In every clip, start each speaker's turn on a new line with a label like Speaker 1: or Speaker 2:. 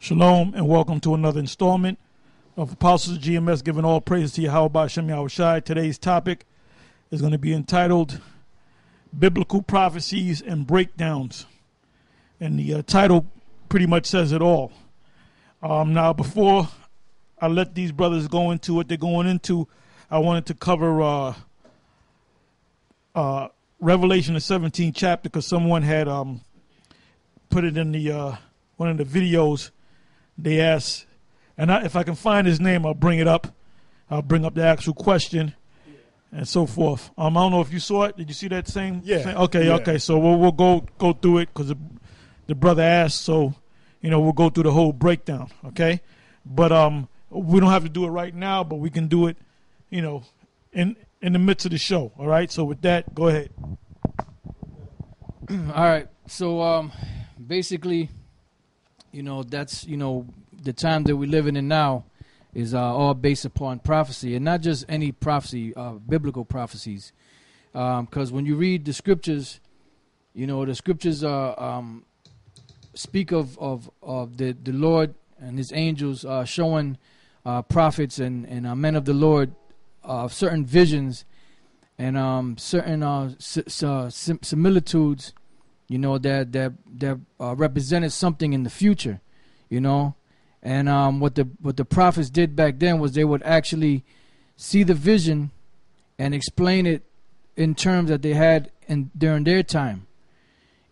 Speaker 1: Shalom and welcome to another installment of Apostles of GMS, giving all praises to Yahweh B'Shem Yahushai. Today's topic is going to be entitled Biblical Prophecies and Breakdowns. And the title pretty much says it all. Now, before I let these brothers go into what they're going into, I wanted to cover Revelation, the 17th chapter, because someone had put it in the one of the videos. They asked, and if I can find his name, I'll bring it up. I'll bring up the actual question and so forth. I don't know if you saw it. Did you see that same?
Speaker 2: Yeah.
Speaker 1: Okay. So we'll go through it because the brother asked. So, we'll go through the whole breakdown. Okay. But we don't have to do it right now, but we can do it, in the midst of the show. All right. So with that, go ahead.
Speaker 3: All right. So basically, that's, the time that we're living in now is all based upon prophecy, and not just any prophecy, biblical prophecies. Because when you read the scriptures, the scriptures speak of the Lord and his angels showing prophets and men of the Lord certain visions and certain similitudes, that represented something in the future, and what the prophets did back then was they would actually see the vision and explain it in terms that they had during their time,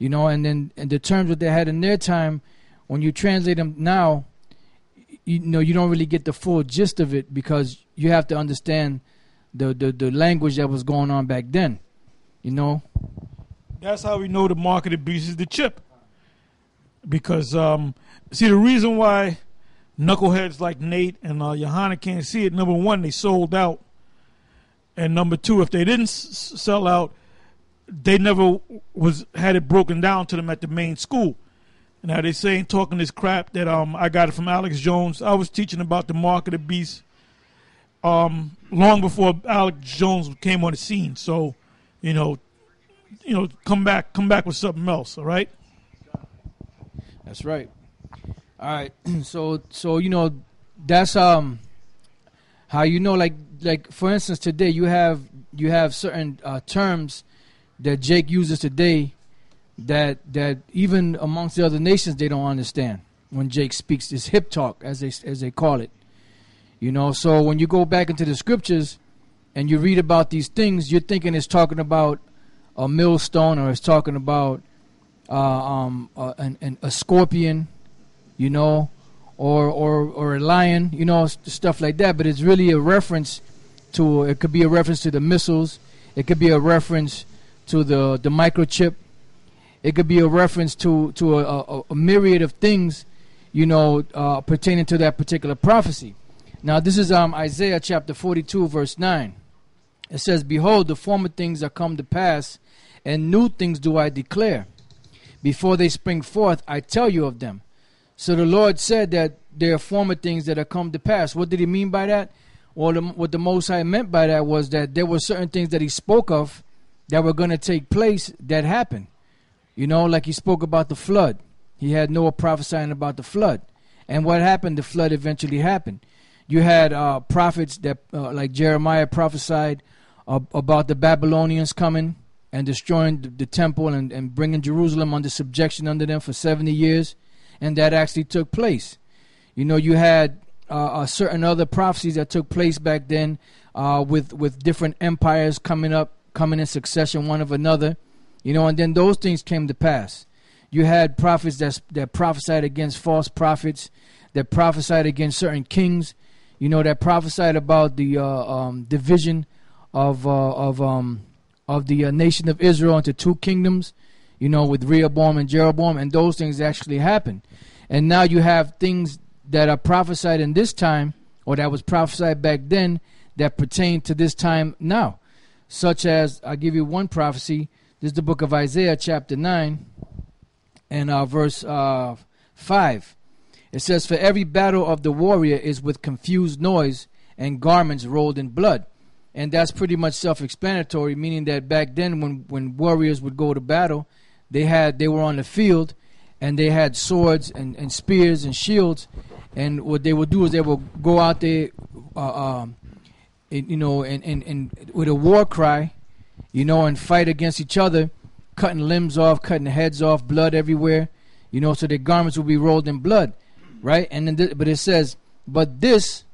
Speaker 3: and then the terms that they had in their time, when you translate them now, you don't really get the full gist of it because you have to understand the language that was going on back then,
Speaker 1: That's how we know the mark of the beast is the chip. Because, see, the reason why knuckleheads like Nate and Johanna can't see it, number one, they sold out. And number two, if they didn't sell out, they never had it broken down to them at the main school. Now, they saying, talking this crap that I got it from Alex Jones. I was teaching about the mark of the beast long before Alex Jones came on the scene. So, come back with something else, all right?
Speaker 3: That's right. All right. So that's how like for instance today you have certain terms that Jake uses today that even amongst the other nations they don't understand when Jake speaks this hip talk as they call it. So when you go back into the scriptures and you read about these things, you're thinking it's talking about a millstone or it's talking about a scorpion, or a lion, stuff like that. But it's really a reference to. It could be a reference to the missiles. It could be a reference to the microchip. It could be a reference to a myriad of things, pertaining to that particular prophecy. Now this is Isaiah chapter 42 verse 9. It says, "Behold, the former things are come to pass, and new things do I declare. Before they spring forth, I tell you of them." So the Lord said that there are former things that are come to pass. What did he mean by that? Well, what the Most High meant by that was that there were certain things that he spoke of that were going to take place that happened. Like he spoke about the flood. He had Noah prophesying about the flood. And what happened? The flood eventually happened. You had prophets that, like Jeremiah prophesied about the Babylonians coming and destroying the temple and bringing Jerusalem under subjection under them for 70 years. And that actually took place. You had certain other prophecies that took place back then with different empires coming in succession one of another. And then those things came to pass. You had prophets that prophesied against false prophets, that prophesied against certain kings, that prophesied about the division of the nation of Israel into two kingdoms, with Rehoboam and Jeroboam, and those things actually happened. And now you have things that are prophesied in this time, or that was prophesied back then, that pertain to this time now. Such as, I'll give you one prophecy. This is the book of Isaiah chapter 9 and verse 5. It says, "For every battle of the warrior is with confused noise and garments rolled in blood." And that's pretty much self-explanatory, meaning that back then when warriors would go to battle, they were on the field, and they had swords and spears and shields. And what they would do is they would go out there, and with a war cry, and fight against each other, cutting limbs off, cutting heads off, blood everywhere, so their garments would be rolled in blood, right? And then, but it says, but this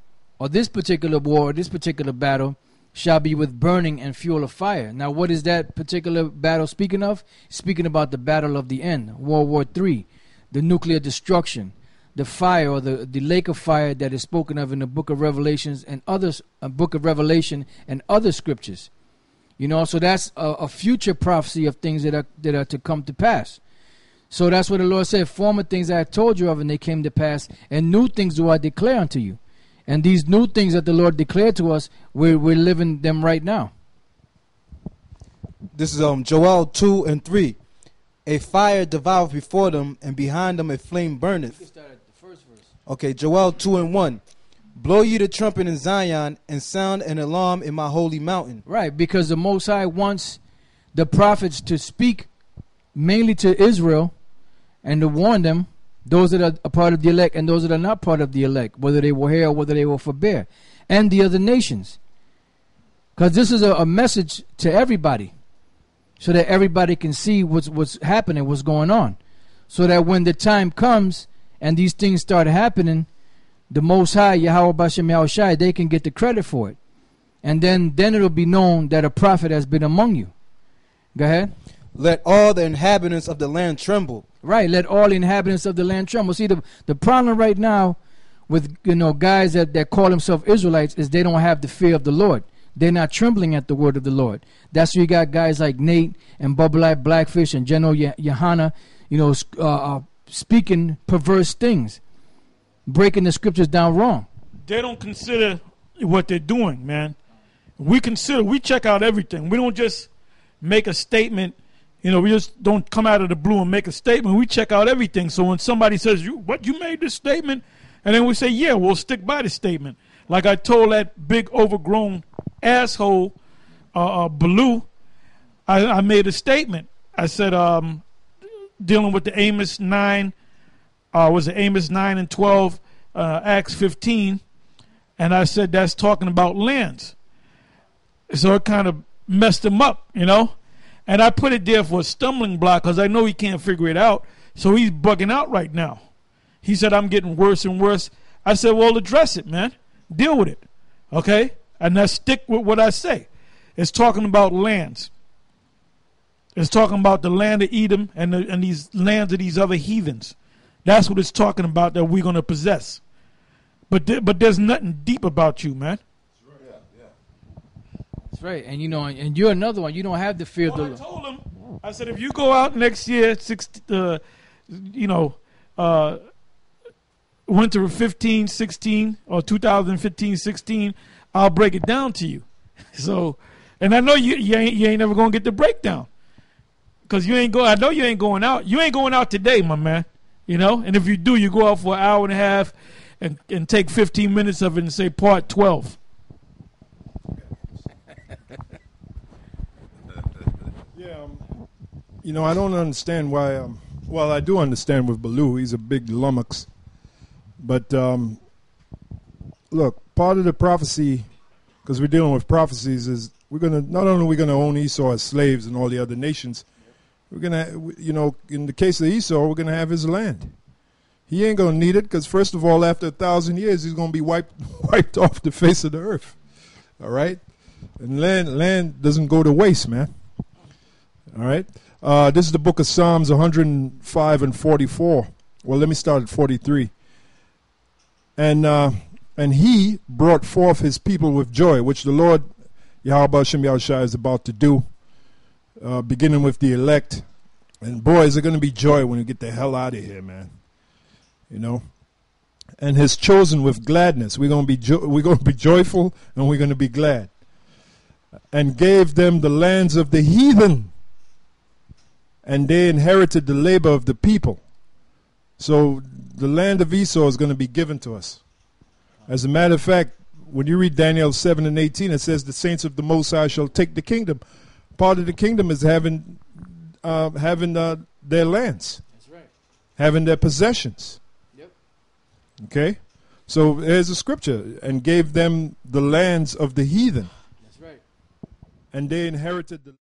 Speaker 3: particular war, this particular battle, shall be with burning and fuel of fire. Now, what is that particular battle speaking of? Speaking about the battle of the end, World War III, the nuclear destruction, the fire or the lake of fire that is spoken of in the book of Revelations and others, book of Revelation and other scriptures. So that's a future prophecy of things that are to come to pass. So that's what the Lord said, former things I told you of, and they came to pass, and new things do I declare unto you. And these new things that the Lord declared to us, we're living them right now.
Speaker 2: This is Joel 2 and 3. A fire devoureth before them, and behind them a flame burneth.
Speaker 3: You can start at the first verse.
Speaker 2: Okay, Joel 2 and 1. Blow ye the trumpet in Zion, and sound an alarm in my holy mountain.
Speaker 3: Right, because the Most High wants the prophets to speak mainly to Israel and to warn them, those that are a part of the elect and those that are not part of the elect, whether they will hear or whether they will forbear, and the other nations. Because this is a message to everybody, so that everybody can see what's happening, what's going on. So that when the time comes and these things start happening, the Most High, Yahweh Bashem Yahushai, they can get the credit for it. And then it'll be known that a prophet has been among you. Go ahead.
Speaker 2: Let all the inhabitants of the land tremble.
Speaker 3: Right, let all the inhabitants of the land tremble. See, the problem right now with guys that call themselves Israelites is they don't have the fear of the Lord. They're not trembling at the word of the Lord. That's why you got guys like Nate and Bubble Eye Blackfish and General Yohana, speaking perverse things, breaking the scriptures down wrong.
Speaker 1: They don't consider what they're doing, man. We check out everything. We don't just make a statement. We just don't come out of the blue and make a statement. We check out everything. So when somebody says, you made this statement? And then we say, yeah, we'll stick by the statement. Like I told that big overgrown asshole, Baloo, I made a statement. I said, dealing with the Amos 9, was it Amos 9 and 12, Acts 15. And I said, that's talking about lands. So it kind of messed him up, And I put it there for a stumbling block because I know he can't figure it out. So he's bugging out right now. He said, I'm getting worse and worse. I said, well, address it, man. Deal with it. Okay? And now stick with what I say. It's talking about lands. It's talking about the land of Edom and these lands of these other heathens. That's what it's talking about that we're going to possess. But there's nothing deep about you, man.
Speaker 3: That's right. And and you're another one. You don't have the fear of the Lord.
Speaker 1: I told him, I said, if you go out next year, winter of 15, 16, or 2015, 16, I'll break it down to you. So, and I know you ain't never going to get the breakdown. Because I know you ain't going out. You ain't going out today, my man. And if you do, you go out for an hour and a half and take 15 minutes of it and say part 12.
Speaker 4: I don't understand why. Well, I do understand with Baloo. He's a big lummox. But look, part of the prophecy, because we're dealing with prophecies, is not only are we gonna own Esau as slaves and all the other nations, we're gonna, in the case of Esau, we're gonna have his land. He ain't gonna need it because first of all, after 1,000 years, he's gonna be wiped off the face of the earth. All right, and land doesn't go to waste, man. All right. This is the book of Psalms 105 and 44. Well, let me start at 43. And he brought forth his people with joy, which the Lord, Yahweh Bashem Yahushai, is about to do, beginning with the elect. And boy, is it going to be joy when we get the hell out of here, man. And his chosen with gladness. We're going to be joyful and we're going to be glad. And gave them the lands of the heathen. And they inherited the labor of the people. So the land of Esau is going to be given to us. As a matter of fact, when you read Daniel 7 and 18, it says the saints of the Most High shall take the kingdom. Part of the kingdom is having their lands.
Speaker 3: That's right.
Speaker 4: having their possessions.
Speaker 3: Yep.
Speaker 4: Okay? So there's a scripture, and gave them the lands of the heathen.
Speaker 3: That's right.
Speaker 4: And they inherited the